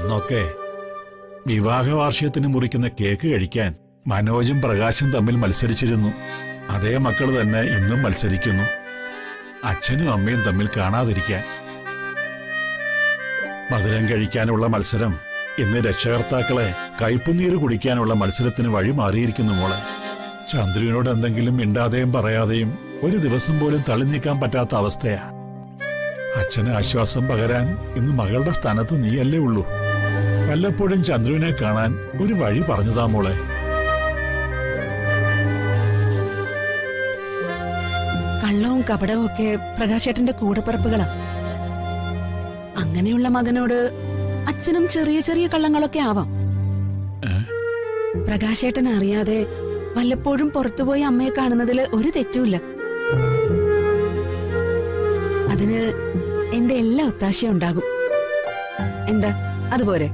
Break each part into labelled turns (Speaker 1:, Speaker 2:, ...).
Speaker 1: അന്നൊക്കെ വിവാഹ വാർഷികത്തിന് മുറിക്കുന്ന കേക്ക് കഴിക്കാൻ മനോജും പ്രകാശും തമ്മിൽ മത്സരിച്ചിരുന്നു. അതേ മക്കൾ തന്നെ ഇന്നും മത്സരിക്കുന്നു, അച്ഛനും അമ്മയും തമ്മിൽ കാണാതിരിക്കാൻ. മധുരം കഴിക്കാനുള്ള മത്സരം ഇന്ന് രക്ഷകർത്താക്കളെ കയ്പുനീര് കുടിക്കാനുള്ള മത്സരത്തിന് വഴി മാറിയിരിക്കുന്നു മോളെ. ചന്ദ്രുവിനോട് എന്തെങ്കിലും മിണ്ടാതെയും പറയാതെയും ഒരു ദിവസം പോലും തള്ളി നീക്കാൻ പറ്റാത്ത അവസ്ഥയാ. അച്ഛന് ആശ്വാസം പകരാൻ ഇന്ന് മകളുടെ സ്ഥാനത്ത് നീയല്ലേ ഉള്ളൂ. വല്ലപ്പോഴും ചന്ദ്രുവിനെ കാണാൻ ഒരു വഴി പറഞ്ഞതാ മോളെ.
Speaker 2: കള്ളവും കപടവും ഒക്കെ പ്രകാശേട്ടന്റെ കൂടപ്പിറപ്പുകളാ. അങ്ങനെയുള്ള മകനോട് അച്ഛനും ചെറിയ ചെറിയ കള്ളങ്ങളൊക്കെ ആവാം. പ്രകാശേട്ടൻ അറിയാതെ വല്ലപ്പോഴും പുറത്തുപോയി അമ്മയെ കാണുന്നതിൽ ഒരു തെറ്റുമില്ല. അതിന് എന്റെ എല്ലാ ഒത്താശയും ഉണ്ടാകും. എന്താ അതുപോലെ?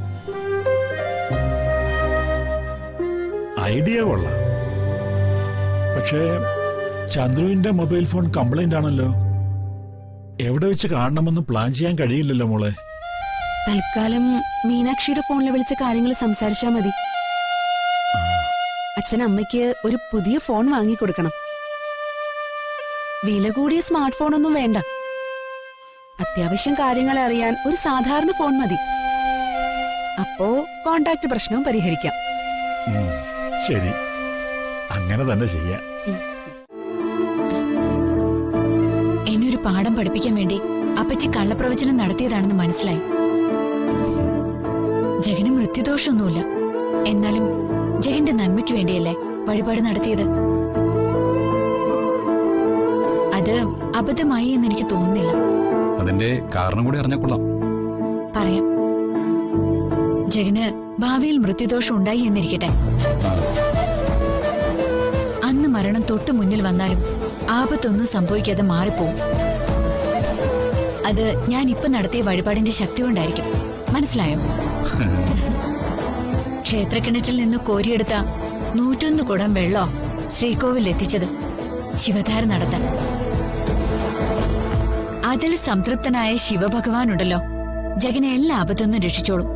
Speaker 1: ഐഡിയ കൊള്ളാം. പക്ഷേ ചന്ദ്രുവിന്റെ മൊബൈൽ ഫോൺ കംപ്ലൈന്റ് ആണല്ലോ. എവിടെ വെച്ച് കാണണമെന്ന് പ്ലാൻ ചെയ്യാൻ കഴിയില്ലല്ലോ മോളെ.
Speaker 2: തൽക്കാലം മീനാക്ഷിയുടെ ഫോണിൽ വിളിച്ച കാര്യങ്ങൾ സംസാരിച്ചാ മതി. അച്ഛനമ്മയ്ക്ക് ഒരു പുതിയ ഫോൺ വാങ്ങിക്കൊടുക്കണം. വില കൂടിയ സ്മാർട്ട് ഫോണൊന്നും വേണ്ട. അത്യാവശ്യം കാര്യങ്ങൾ അറിയാൻ ഒരു സാധാരണ ഫോൺ മതി. അപ്പോ കോണ്ടാക്ട് പ്രശ്നവും പരിഹരിക്കാം.
Speaker 1: ശരി, അങ്ങനെ തന്നെ ചെയ്യാം.
Speaker 3: എന്നൊരു പാഠം പഠിപ്പിക്കാൻ വേണ്ടി അപ്പച്ചി കള്ളപ്രവചനം നടത്തിയതാണെന്ന് മനസ്സിലായി. ജഗന് മൃത്യുദോഷമൊന്നുമില്ല. എന്നാലും ജഗന്റെ നന്മയ്ക്ക് വേണ്ടിയല്ലേ വഴിപാട് നടത്തിയത്. അത് അബദ്ധമായി എന്ന് എനിക്ക് തോന്നുന്നില്ല.
Speaker 4: അതിന്റെ കാരണം കൂടി അറിഞ്ഞാൽ
Speaker 3: പറയാം. ജഗന് ഭാവിയിൽ മൃത്യുദോഷം ഉണ്ടായി എന്നിരിക്കട്ടെ. അന്ന് മരണം തൊട്ടു മുന്നിൽ വന്നാലും ആപത്തൊന്നും സംഭവിക്കാതെ മാറിപ്പോവും. അത് ഞാൻ ഇപ്പൊ നടത്തിയ വഴിപാടിന്റെ ശക്തി കൊണ്ടായിരിക്കും. മനസ്സിലായോ? ക്ഷേത്രക്കിണറ്റിൽ നിന്ന് കോരിയെടുത്ത 101 കുടം വെള്ളോ ശ്രീകോവിൽ എത്തിച്ചത് ശിവധാര നടത്താൻ. അതിൽ സംതൃപ്തനായ ശിവഭഗവാനുണ്ടല്ലോ, ജഗനെ എല്ലാ ആപത്തൊന്നും രക്ഷിച്ചോളും.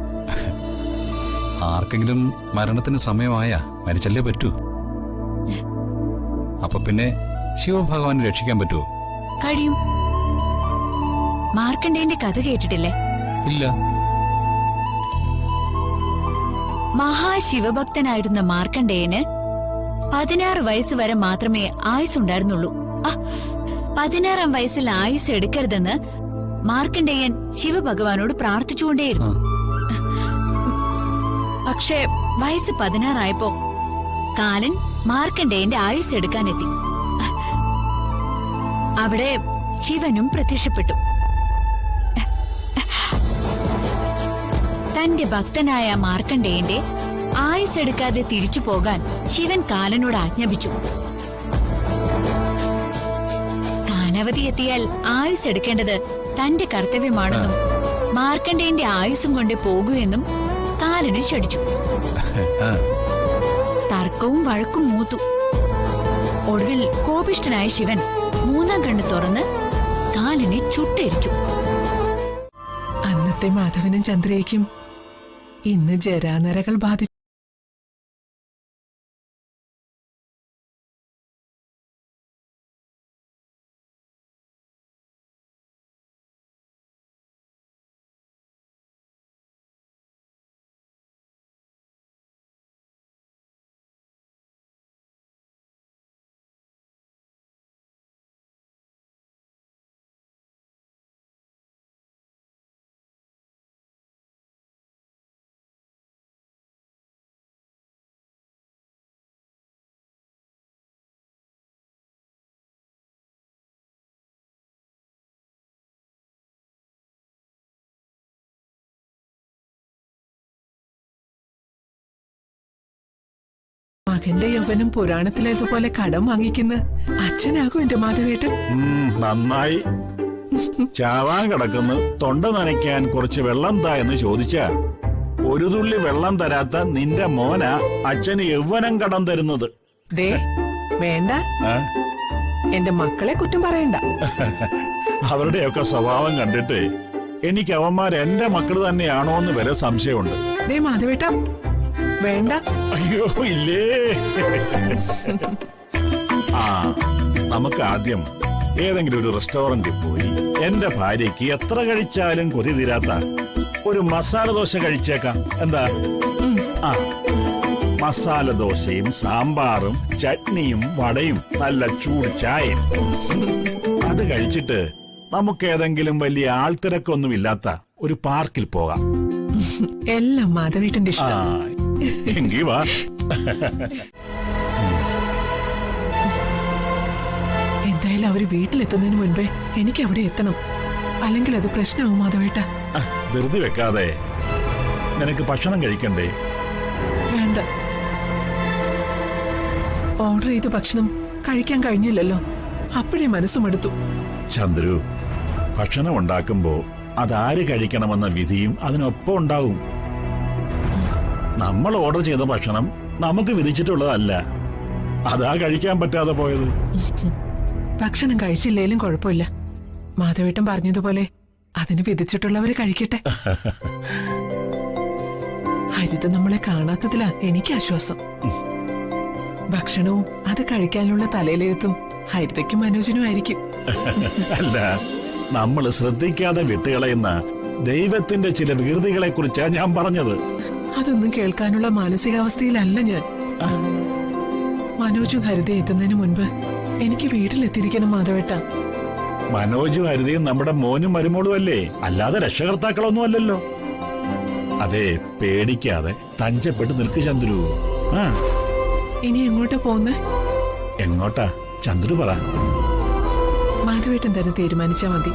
Speaker 4: ആർക്കെങ്കിലും മരണത്തിന് സമയമായ മരിച്ചല്ലേ പറ്റൂ. അപ്പൊ പിന്നെ ശിവഭഗവാനെ രക്ഷിക്കാൻ പറ്റുമോ?
Speaker 3: കഴിയും. മാർക്കണ്ഡേയന്റെ കഥ കേട്ടിട്ടില്ലേ?
Speaker 4: ഇല്ല.
Speaker 3: മഹാശിവഭക്തനായിരുന്ന മാർക്കണ്ഡേയന് 16 വയസ്സ് വരെ മാത്രമേ ആയുസ് ഉണ്ടായിരുന്നുള്ളൂ. 16ആം വയസ്സിൽ ആയുസ് എടുക്കരുതെന്ന് മാർക്കണ്ഡേയൻ ശിവഭഗവാനോട് പ്രാർത്ഥിച്ചുകൊണ്ടേയിരുന്നു. പക്ഷേ വയസ്സ് 16 ആയപ്പോ കാലൻ മാർക്കണ്ഡേയന്റെ ആയുസ് എടുക്കാനെത്തി. അവിടെ ശിവനും പ്രത്യക്ഷപ്പെട്ടു. തന്റെ ഭക്തനായ മാർക്കണ്ഡേയന്റെ ആയുസ് എടുക്കാതെ തിരിച്ചു പോകാൻ ശിവൻ കാലനോട് ആജ്ഞാപിച്ചു. കാലാവധി എത്തിയാൽ ആയുസ് എടുക്കേണ്ടത് തന്റെ കർത്തവ്യമാണെന്നും മാർക്കണ്ഡേയന്റെ ആയുസ്സും കൊണ്ടേ പോകൂ എന്നും കാലന് ശഠിച്ചു. തർക്കവും വഴക്കും മൂത്തു. ഒടുവിൽ കോപിഷ്ഠനായ ശിവൻ 3ാം കണ്ണ് തുറന്ന് കാലനെ ചുട്ടെരിച്ചു.
Speaker 5: അന്നത്തെ മാധവനും ചന്ദ്രയ്ക്കും ഇന്ന് ജരാനരകൾ ബാധിച്ചു. മകന്റെ യൗവനം പുരാണത്തിലേതുപോലെ കടം വാങ്ങിക്കുന്ന അച്ഛനാകും എന്റെ മാധവേട്ടൻ.
Speaker 1: നന്നായി. ചാവാൻ കിടക്കുന്നു, തൊണ്ട നനയ്ക്കാൻ കുറച്ച് വെള്ളം താ എന്ന് ചോദിച്ചാ ഒരു തുള്ളി വെള്ളം തരാത്ത നിന്റെ മോനാ അച്ഛന് യൗവനം കടം തരുന്നത്.
Speaker 5: ദേ വേണ്ട, എന്റെ മക്കളെ കുറ്റം പറയണ്ട.
Speaker 1: അവരുടെയൊക്കെ സ്വഭാവം കണ്ടിട്ട് എനിക്ക് അവന്മാർ എന്റെ മക്കൾ തന്നെയാണോ എന്ന് വരെ സംശയമുണ്ട്.
Speaker 5: ദേ മാധവേട്ട, വേണ്ട.
Speaker 1: അയ്യോ ഇല്ലേ. ആ, നമുക്ക് ആദ്യം ഏതെങ്കിലും ഒരു റെസ്റ്റോറന്റിൽ പോയി എന്റെ ഭാര്യയ്ക്ക് എത്ര കഴിച്ചാലും കൊതി തീരാത്ത ഒരു മസാല ദോശ കഴിച്ചേക്കാം. എന്താ? ആ, മസാല ദോശയും സാമ്പാറും ചട്നിയും വടയും നല്ല ചൂട് ചായയും. അത് കഴിച്ചിട്ട് നമുക്ക് ഏതെങ്കിലും വലിയ ആൾത്തിരക്കൊന്നുമില്ലാത്ത ഒരു പാർക്കിൽ പോകാം.
Speaker 5: എല്ലാം മാധവേട്ടന്റെ
Speaker 1: ആ,
Speaker 5: ഇഷ്ടം.
Speaker 1: എങ്കി വാ.
Speaker 5: എന്തായാലും അവര് വീട്ടിലെത്തുന്നതിന് മുൻപേ എനിക്ക് അവിടെ എത്തണം, അല്ലെങ്കിൽ അത് പ്രശ്നമാവും മാധവേട്ട.
Speaker 1: ആ, ധൃതി വെക്കാതെ. നിനക്ക് ഭക്ഷണം കഴിക്കണ്ടേ?
Speaker 5: വേണ്ട. ഓർഡർ ചെയ്ത ഭക്ഷണം കഴിക്കാൻ കഴിഞ്ഞില്ലല്ലോ, അപ്പോഴേ മനസ്സുമെടുത്തു.
Speaker 1: ചന്ദ്രു, ഭക്ഷണം ഉണ്ടാക്കുമ്പോ അതാര് കഴിക്കണമെന്ന വിധിയും അതിനൊപ്പം ഉണ്ടാവും. നമ്മൾ ഓർഡർ ചെയ്ത ഭക്ഷണം നമുക്ക് വിധിച്ചിട്ടുള്ളതല്ല, അതാ കഴിക്കാൻ പറ്റാതെ പോയത്.
Speaker 5: ഭക്ഷണം കഴിച്ചില്ലേലും കുഴപ്പമില്ല. മാധവേട്ടൻ പറഞ്ഞതുപോലെ അതിന് വിധിച്ചിട്ടുള്ളവര് കഴിക്കട്ടെ. ഹരിത നമ്മളെ കാണാത്തതിലാ എനിക്ക് ആശ്വാസം. ഭക്ഷണവും അത് കഴിക്കാനുള്ള തലയിലെഴുത്തും ഹരിതയ്ക്കും മനോജിനും ആയിരിക്കും.
Speaker 1: അല്ല, നമ്മൾ ശ്രദ്ധിക്കാതെ വിട്ടുകളയുന്ന ദൈവത്തിന്റെ ചില വികൃതികളെ കുറിച്ചാ ഞാൻ പറഞ്ഞത്.
Speaker 5: അതൊന്നും കേൾക്കാനുള്ള മാനസികാവസ്ഥയിലല്ല ഞാൻ. മനോജും ഹരിത എത്തുന്നതിന് മുൻപ് എനിക്ക് വീട്ടിലെത്തിയിരിക്കണം മാധവേട്ട.
Speaker 1: മനോജും ഹരിതയും നമ്മുടെ മോനും മരുമോളും അല്ലേ, അല്ലാതെ രക്ഷകർത്താക്കളൊന്നും അല്ലല്ലോ. അതെ, പേടിക്കാതെ തഞ്ചപ്പെട്ട് നിൽക്ക് ചന്ദ്രു. ആ,
Speaker 5: ഇനി എങ്ങോട്ടാ പോന്നെ?
Speaker 1: എങ്ങോട്ടാ ചന്ദ്രു പറ.
Speaker 5: മാധവേട്ടൻ തന്നെ തീരുമാനിച്ചാ മതി.